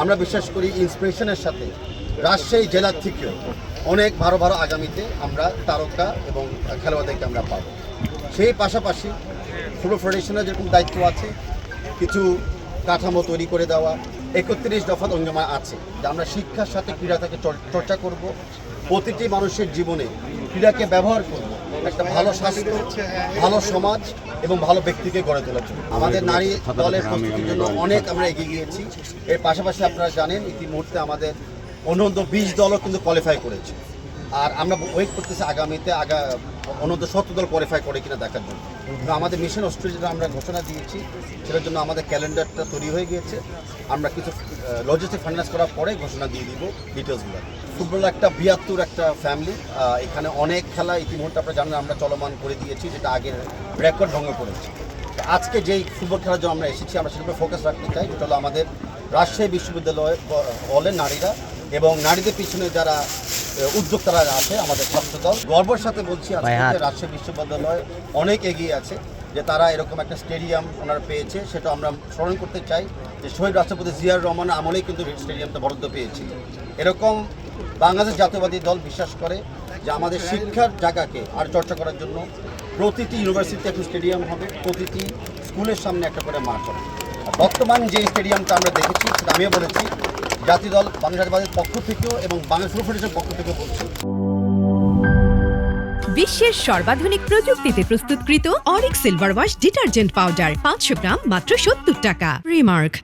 আমরা বিশ্বাস করি ইন্সপিরেশনের সাথে রাজশাহী জেলার থেকেও অনেক ভালো ভালো আগামীতে আমরা তারকা এবং খেলোয়াড়দেরকে আমরা পাবো। সেই পাশাপাশি ফুটবল ফেডারেশনের যেরকম দায়িত্ব আছে কিছু কাঠামো তৈরি করে দেওয়া, 31 দফা অঙ্গমা আছে যে আমরা শিক্ষার সাথে ক্রীড়াটাকে চর্চা করব, প্রতিটি মানুষের জীবনে ক্রীড়াকে ব্যবহার করব একটা ভালো স্বাস্থ্য, ভালো সমাজ এবং ভালো ব্যক্তিকে গড়ে তোলার জন্য। আমাদের নারী দলের প্রস্তুতির জন্য অনেক আমরা এগিয়ে গিয়েছি। এর পাশাপাশি আপনারা জানেন ইতিমধ্যে আমাদের অনূর্ধ্ব 20 দলও কিন্তু কোয়ালিফাই করেছে, আর আমরা ওয়েট করতেছি আগামীতে অনূর্ধ্ব 17 দল কোয়ালিফাই করে কিনা দেখার জন্য। আমাদের মিশন অস্ট্রেলিয়া আমরা ঘোষণা দিয়েছি, সেটার জন্য আমাদের ক্যালেন্ডারটা তৈরি হয়ে গিয়েছে। আমরা কিছু লজিস্টিক ফাইন্যান্স করার পরে ঘোষণা দিয়ে দিব ডিটেলসগুলো। ফুটবল একটা বৃহত্তর একটা ফ্যামিলি, এখানে অনেক খেলা ইতিমধ্যে আপনারা জানেন আমরা চলমান করে দিয়েছি, যেটা আগের রেকর্ড ভঙ্গ করেছি। আজকে যেই ফুটবল খেলার জন্য আমরা এসেছি, আমরা সেটার উপরে ফোকাস রাখতে চাই, যেটা হলো আমাদের রাজশাহী বিশ্ববিদ্যালয় হলে নারীরা এবং নারীদের পিছনে যারা উদ্যোক্তারা আছে আমাদের ছাত্রদল। গর্বের সাথে বলছি আজকে রাজশাহী বিশ্ববিদ্যালয় অনেক এগিয়ে আছে, যে তারা এরকম একটা স্টেডিয়াম ওনারা পেয়েছে। সেটা আমরা স্মরণ করতে চাই যে শহীদ রাষ্ট্রপতি জিয়াউর রহমানের আমলেই কিন্তু স্টেডিয়ামটা বরাদ্দ পেয়েছি। এরকম বাংলাদেশ জাতীয়বাদী দল বিশ্বাস করে যে আমাদের শিক্ষার জায়গাকে আর চর্চা করার জন্য প্রতিটি ইউনিভার্সিটিতে একটা স্টেডিয়াম হবে, প্রতিটি স্কুলের সামনে একটা করে মাঠ হবে। বর্তমান যে স্টেডিয়ামটা আমরা দেখেছি সেটা আমিও বলেছি, জাতীয় দল বাংলাদেশ জাতীয়বাদীর পক্ষ থেকেও এবং বাংলাদেশ ফুটবল ফেডারেশনের পক্ষ থেকেও বলছি। বিশ্বের সর্বাধুনিক প্রযুক্তিতে প্রস্তুতকৃত Arik silver wash detergent powder 500 গ্রাম মাত্র 70 টাকা। রিমার্ক।